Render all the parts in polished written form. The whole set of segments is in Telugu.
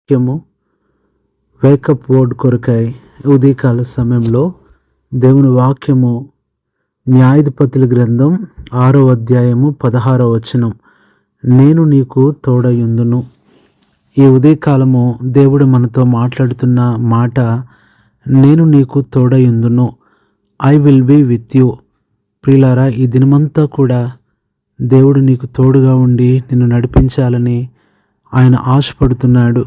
వాక్యము వేకప్ వర్డ్ కొరకై ఉదయకాల సమయంలో దేవుని వాక్యము న్యాయాధిపతుల గ్రంథం 6వ అధ్యాయము 16వ వచనం. నేను నీకు తోడయుందును. ఈ ఉదయకాలము దేవుడు మనతో మాట్లాడుతున్న మాట, నేను నీకు తోడయుందును. I will be with you. ప్రియులారా, ఈ దినమంతా కూడా దేవుడు నీకు తోడుగా ఉండి నిన్ను నడిపించాలని ఆయన ఆశపడుతున్నాడు.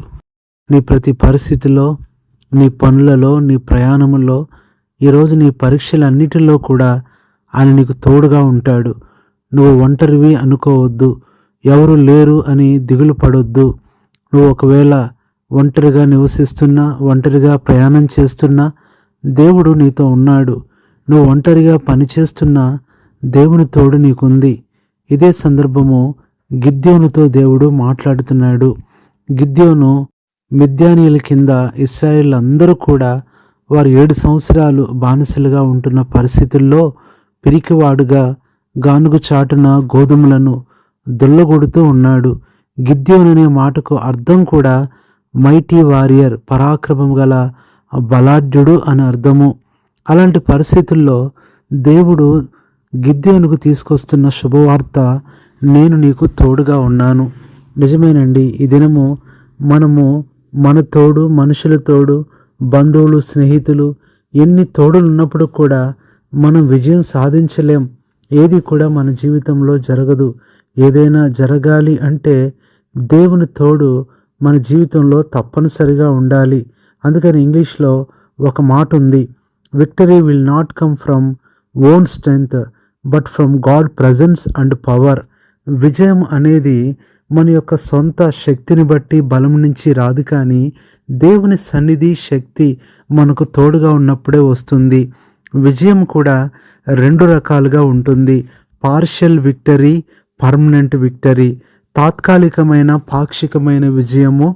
నీ ప్రతి పరిస్థితిలో, నీ పనులలో, నీ ప్రయాణములో, ఈరోజు నీ పరీక్షలన్నిటిలో కూడా ఆయన నీకు తోడుగా ఉంటాడు. నువ్వు ఒంటరివి అనుకోవద్దు, ఎవరు లేరు అని దిగులు పడొద్దు. నువ్వు ఒకవేళ ఒంటరిగా నివసిస్తున్నా, ఒంటరిగా ప్రయాణం చేస్తున్నా, దేవుడు నీతో ఉన్నాడు. నువ్వు ఒంటరిగా పనిచేస్తున్నా, దేవుని తోడు నీకుంది. ఇదే సందర్భము గిద్యోనుతో దేవుడు మాట్లాడుతున్నాడు. గిద్యోను మిద్యానీయుల కింద ఇశ్రాయేల్ అందరూ కూడా వారు 7 సంవత్సరాలు బానిసలుగా ఉంటున్న పరిస్థితుల్లో పిరికివాడుగా గానుగు చాటున గోధుమలను దొల్లగొడుతూ ఉన్నాడు. గిద్యోను అనే మాటకు అర్థం కూడా మైటీ వారియర్, పరాక్రమం గల బలాఢ్యుడు అని అర్థము. అలాంటి పరిస్థితుల్లో దేవుడు గిద్యోనుకు తీసుకొస్తున్న శుభవార్త, నేను నీకు తోడుగా ఉన్నాను. నిజమేనండి, ఈ దినము మనము మన తోడు, మనుషుల తోడు, బంధువులు, స్నేహితులు, ఎన్ని తోడులు ఉన్నప్పుడు కూడా మనం విజయం సాధించలేం. ఏది కూడా మన జీవితంలో జరగదు. ఏదైనా జరగాలి అంటే దేవుని తోడు మన జీవితంలో తప్పనిసరిగా ఉండాలి. అందుకని ఇంగ్లీష్లో ఒక మాట ఉంది, victory will not come from own strength but from God presence and power. విజయం అనేది మన యొక్క సొంత శక్తిని బట్టి, బలం నుంచి రాదు, కానీ దేవుని సన్నిధి, శక్తి మనకు తోడుగా ఉన్నప్పుడే వస్తుంది. విజయం కూడా 2 రకాలుగా ఉంటుంది. Partial victory, permanent victory. తాత్కాలికమైన, పాక్షికమైన విజయము,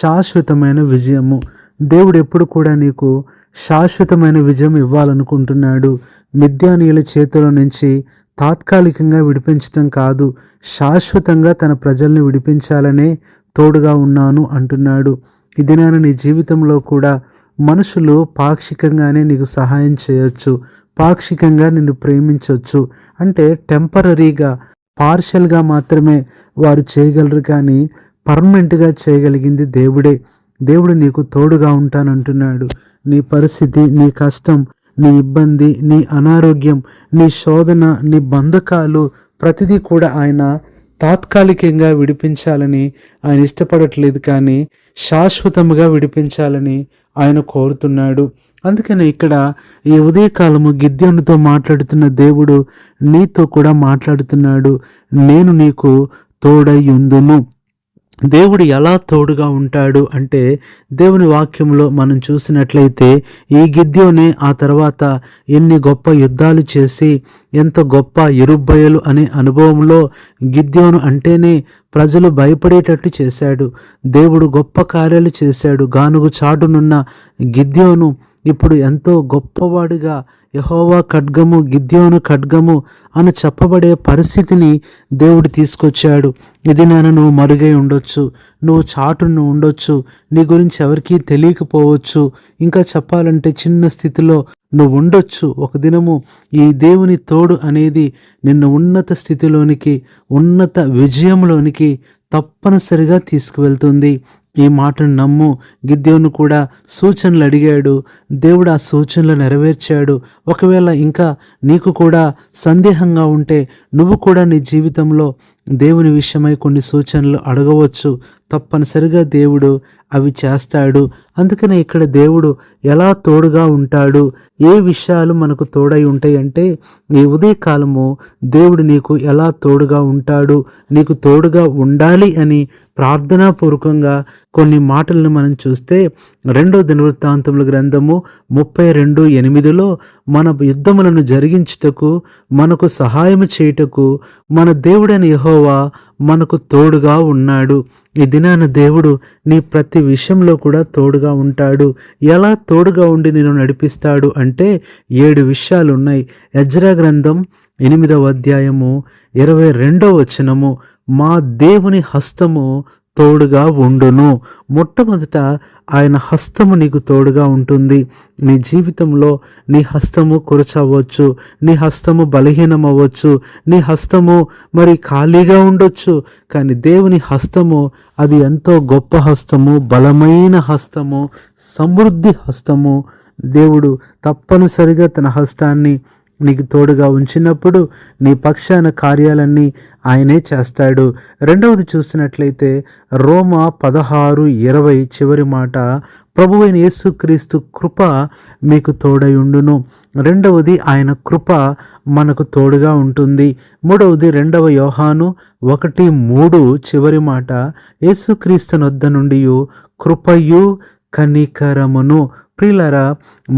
శాశ్వతమైన విజయము. దేవుడు ఎప్పుడు కూడా నీకు శాశ్వతమైన విజయం ఇవ్వాలనుకుంటున్నాడు. మిద్యానీయుల చేతిలో నుంచి తాత్కాలికంగా విడిపించటం కాదు, శాశ్వతంగా తన ప్రజల్ని విడిపించాలనే తోడుగా ఉన్నాను అంటున్నాడు. ఇది నేను నీ జీవితంలో కూడా మనుషులు పాక్షికంగానే నీకు సహాయం చేయొచ్చు, పాక్షికంగా నిన్ను ప్రేమించవచ్చు. అంటే టెంపరరీగా, పార్షియల్గా మాత్రమే వారు చేయగలరు, కానీ పర్మనెంట్గా చేయగలిగింది దేవుడే. దేవుడు నీకు తోడుగా ఉంటానంటున్నాడు. నీ పరిస్థితి, నీ కష్టం, నీ ఇబ్బంది, నీ అనారోగ్యం, నీ శోధన, నీ బంధకాలు, ప్రతిదీ కూడా ఆయన తాత్కాలికంగా విడిపించాలని ఆయన ఇష్టపడట్లేదు, కానీ శాశ్వతంగా విడిపించాలని ఆయన కోరుతున్నాడు. అందుకనే ఇక్కడ ఈ ఉదయకాలము గిద్యోనుతో మాట్లాడుతున్న దేవుడు నీతో కూడా మాట్లాడుతున్నాడు. నేను నీకు తోడయ్యుందును. దేవుడు ఎలా తోడుగా ఉంటాడు అంటే, దేవుని వాక్యంలో మనం చూసినట్లయితే ఈ గిద్యోనే ఆ తర్వాత ఎన్ని గొప్ప యుద్ధాలు చేసి, ఎంత గొప్ప ఇరుబ్బయలు అనే అనుభవంలో గిద్యోను అంటేనే ప్రజలు భయపడేటట్టు చేశాడు. దేవుడు గొప్ప కార్యాలు చేశాడు. గానుగు చాటునున్న గిద్యోను ఇప్పుడు ఎంతో గొప్పవాడిగా యెహోవా ఖడ్గము, గిద్యోను ఖడ్గము అని చెప్పబడే పరిస్థితిని దేవుడు తీసుకొచ్చాడు. ఇది నువ్వు మరుగై ఉండొచ్చు, నువ్వు చాటును ఉండొచ్చు, నీ గురించి ఎవరికీ తెలియకపోవచ్చు, ఇంకా చెప్పాలంటే చిన్న స్థితిలో నువ్వు ఉండొచ్చు. ఒక దినము ఈ దేవుని తోడు అనేది నిన్ను ఉన్నత స్థితిలోనికి, ఉన్నత విజయంలోనికి తప్పనిసరిగా తీసుకువెళ్తుంది. ఈ మాటను నమ్ము. గిద్యోను కూడా సూచనలు అడిగాడు, దేవుడు ఆ సూచనలు నెరవేర్చాడు. ఒకవేళ ఇంకా నీకు కూడా సందేహంగా ఉంటే నువ్వు కూడా నీ జీవితంలో దేవుని విషయమై కొన్ని సూచనలు అడగవచ్చు. తప్పనిసరిగా దేవుడు అవి చేస్తాడు. అందుకనే ఇక్కడ దేవుడు ఎలా తోడుగా ఉంటాడు, ఏ విషయాలు మనకు తోడై ఉంటాయి అంటే, ఈ ఉదయకాలము దేవుడు నీకు ఎలా తోడుగా ఉంటాడు, నీకు తోడుగా ఉండాలి అని ప్రార్థనాపూర్వకంగా కొన్ని మాటలను మనం చూస్తే, 2వ దినవృత్తాంతముల గ్రంథము 32:8 మన యుద్ధములను జరిగించుటకు, మనకు సహాయం చేయుటకు మన దేవుడైన యెహోవా మనకు తోడుగా ఉన్నాడు. ఈ దినాన దేవుడు నీ ప్రతి విషయంలో కూడా తోడుగా ఉంటాడు. ఎలా తోడుగా ఉండి నేను నడిపిస్తాడు అంటే 7 విషయాలు ఉన్నాయి. ఎజ్రా గ్రంథం 8వ అధ్యాయము 22వ వచనము, మా దేవుని హస్తము తోడుగా ఉండును. మొట్టమొదట ఆయన హస్తము నీకు తోడుగా ఉంటుంది. నీ జీవితంలో నీ హస్తము కురచవచ్చు, నీ హస్తము బలహీనమవ్వచ్చు, నీ హస్తము మరి ఖాళీగా ఉండొచ్చు. కానీ దేవుని హస్తము అది ఎంతో గొప్ప హస్తము, బలమైన హస్తము, సమృద్ధి హస్తము. దేవుడు తప్పనిసరిగా తన హస్తాన్ని నీకు తోడుగా ఉంచినప్పుడు నీ పక్షాన కార్యాలన్నీ ఆయనే చేస్తాడు. రెండవది చూసినట్లయితే రోమా 16:20 చివరి మాట, ప్రభువైన యేసుక్రీస్తు కృప మీకు తోడై ఉండును. రెండవది ఆయన కృప మనకు తోడుగా ఉంటుంది. మూడవది 2 యోహాను 1:3 చివరి మాట, యేసుక్రీస్తు నొద్ద నుండి కృపయు కనికరమును. ప్రియులారా,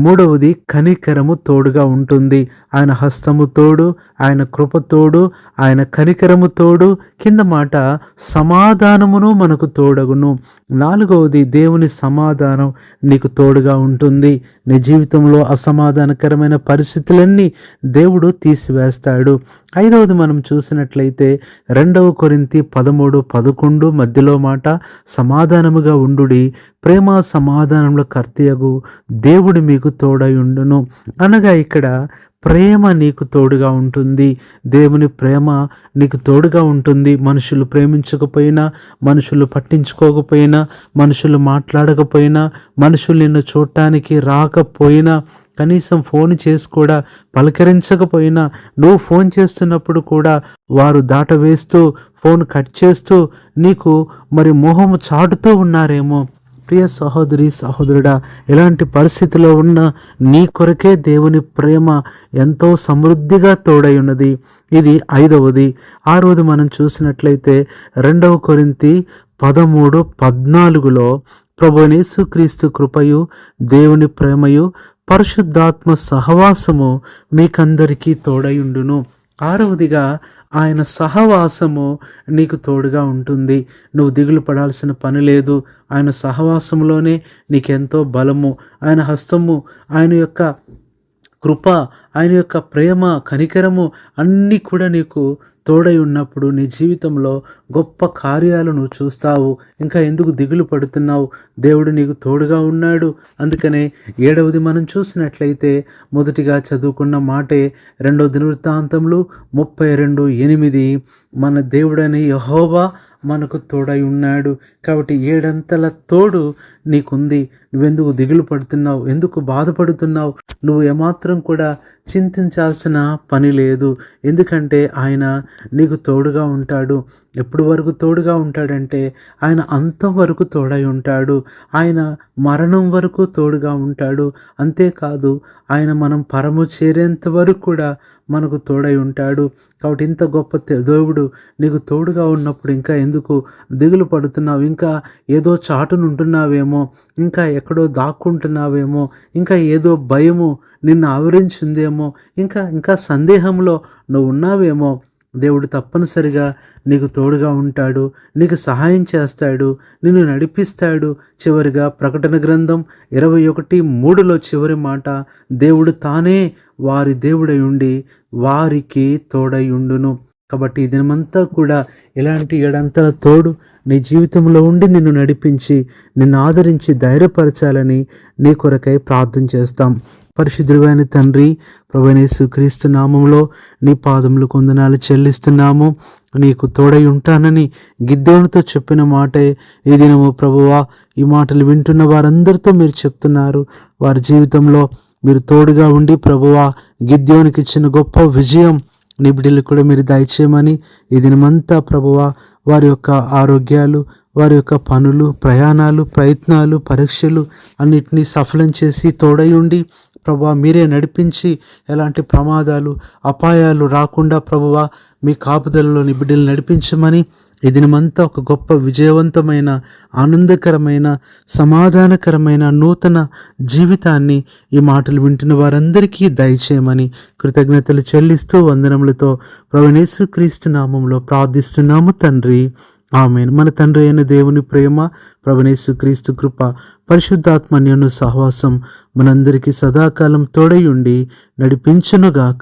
మూడవది కనికరము తోడుగా ఉంటుంది. ఆయన హస్తము తోడు, ఆయన కృప తోడు, ఆయన కనికరము తోడు. కింద మాట సమాధానమును మనకు తోడగును. నాలుగవది దేవుని సమాధానం నీకు తోడుగా ఉంటుంది. నీ జీవితంలో అసమాధానకరమైన పరిస్థితులన్నీ దేవుడు తీసివేస్తాడు. ఐదవది మనం చూసినట్లయితే 2 కొరింథీ 13:11 మధ్యలో మాట, సమాధానముగా ఉండుడి, ప్రేమ సమాధానంలో కర్తయగు దేవుడు మీకు తోడై ఉండును. అనగా ఇక్కడ ప్రేమ నీకు తోడుగా ఉంటుంది. దేవుని ప్రేమ నీకు తోడుగా ఉంటుంది. మనుషులు ప్రేమించకపోయినా, మనుషులు పట్టించుకోకపోయినా, మనుషులు మాట్లాడకపోయినా, మనుషులు నిన్ను చూడటానికి రాకపోయినా, కనీసం ఫోన్ చేసి కూడా పలకరించకపోయినా, నువ్వు ఫోన్ చేస్తున్నప్పుడు కూడా వారు దాటవేస్తూ ఫోన్ కట్ చేస్తూ నీకు మరి మొహము చాటుతూ ఉన్నారేమో. ప్రియ సహోదరి సహోదరుడా, ఎలాంటి పరిస్థితిలో ఉన్నా నీ కొరకే దేవుని ప్రేమ ఎంతో సమృద్ధిగా తోడై ఉన్నది. ఇది ఐదవది. ఆరవది మనం చూసినట్లయితే 2 కొరింథీ 13:14 ప్రభువైన యేసుక్రీస్తు కృపయు దేవుని ప్రేమయు పరిశుద్ధాత్మ సహవాసము మీకందరికీ తోడై ఉండును. ఆరవదిగా ఆయన సహవాసము నీకు తోడుగా ఉంటుంది. నువ్వు దిగులు పడాల్సిన పని లేదు. ఆయన సహవాసంలోనే నీకెంతో బలము, ఆయన హస్తము, ఆయన యొక్క కృప, ఆయన యొక్క ప్రేమ, కనికరము అన్నీ కూడా నీకు తోడై ఉన్నప్పుడు నీ జీవితంలో గొప్ప కార్యాలు నువ్వు చూస్తావు. ఇంకా ఎందుకు దిగులు పడుతున్నావు? దేవుడు నీకు తోడుగా ఉన్నాడు. అందుకనే 7వది మనం చూసినట్లయితే మొదటిగా చదువుకున్న మాటే 2 దినవృత్తాంతములు 32:8 మన దేవుడైన యెహోవా మనకు తోడై ఉన్నాడు. కాబట్టి 7 తోడు నీకుంది. నువ్వెందుకు దిగులు పడుతున్నావు? ఎందుకు బాధపడుతున్నావు? నువ్వు ఏమాత్రం కూడా చింతించాల్సిన పని లేదు. ఎందుకంటే ఆయన నీకు తోడుగా ఉంటాడు. ఎప్పుడు వరకు తోడుగా ఉంటాడంటే ఆయన అంతం వరకు తోడై ఉంటాడు. ఆయన మరణం వరకు తోడుగా ఉంటాడు. అంతేకాదు, ఆయన మనం పరము చేరేంత వరకు కూడా మనకు తోడై ఉంటాడు. కాబట్టి ఇంత గొప్ప దేవుడు నీకు తోడుగా ఉన్నప్పుడు ఇంకా ఎందుకు దిగులు పడుతున్నావు? ఇంకా ఏదో చాటునుంటున్నావేమో, ఇంకా ఎక్కడో దాక్కుంటున్నావేమో, ఇంకా ఏదో భయము నిన్ను ఆవరించిందేమో, ఇంకా సందేహంలో నువ్వు ఉన్నావేమో. దేవుడు తప్పనిసరిగా నీకు తోడుగా ఉంటాడు, నీకు సహాయం చేస్తాడు, నిన్ను నడిపిస్తాడు. చివరిగా ప్రకటన గ్రంథం 21:3 చివరి మాట, దేవుడు తానే వారి దేవుడై ఉండి వారికి తోడై ఉండును. కాబట్టి ఈ దినమంతా కూడా ఇలాంటి 7 తోడు నీ జీవితంలో ఉండి నిన్ను నడిపించి, నిన్ను ఆదరించి ధైర్యపరచాలని నీ కొరకై ప్రార్థన చేస్తాం. పరిశుద్ధుడైన తండ్రి, ప్రభువైన యేసుక్రీస్తు నామములో నీ పాదములకు వందనాలు చెల్లిస్తున్నాము. నీకు తోడై ఉంటానని గిద్యోనుతో చెప్పిన మాటే ఈ దినము ప్రభువా, ఈ మాటలు వింటున్న వారందరితో మీరు చెప్తున్నారు. వారి జీవితంలో మీరు తోడుగా ఉండి ప్రభువా, గిద్యోనికి ఇచ్చిన గొప్ప విజయం నీ బిడ్డలకు కూడా మీరు దయచేయమని ఈ దినమంతా ప్రభువా, వారి యొక్క ఆరోగ్యాలు, వారి యొక్క పనులు, ప్రయాణాలు, ప్రయత్నాలు, పరీక్షలు అన్నిటినీ సఫలం చేసి తోడై ఉండి ప్రభువా, మీరే నడిపించి ఎలాంటి ప్రమాదాలు, అపాయాలు రాకుండా ప్రభువా మీ కాపుదలలోని బిడ్డలు నడిపించమని ఈ దినమంతా ఒక గొప్ప విజయవంతమైన, ఆనందకరమైన, సమాధానకరమైన నూతన జీవితాన్ని ఈ మాటలు వింటున్న వారందరికీ దయచేయమని కృతజ్ఞతలు చెల్లిస్తూ వందనములతో ప్రభువైన యేసుక్రీస్తు నామములో ప్రార్థిస్తున్నాము తండ్రి. ఆమేన్. మన తండ్రి అయిన దేవుని ప్రేమ, ప్రభువైన యేసుక్రీస్తు కృప, పరిశుద్ధాత్మ అన్యోన్య సహవాసం మనందరికీ సదాకాలం తోడై ఉండి నడిపించునుగాక.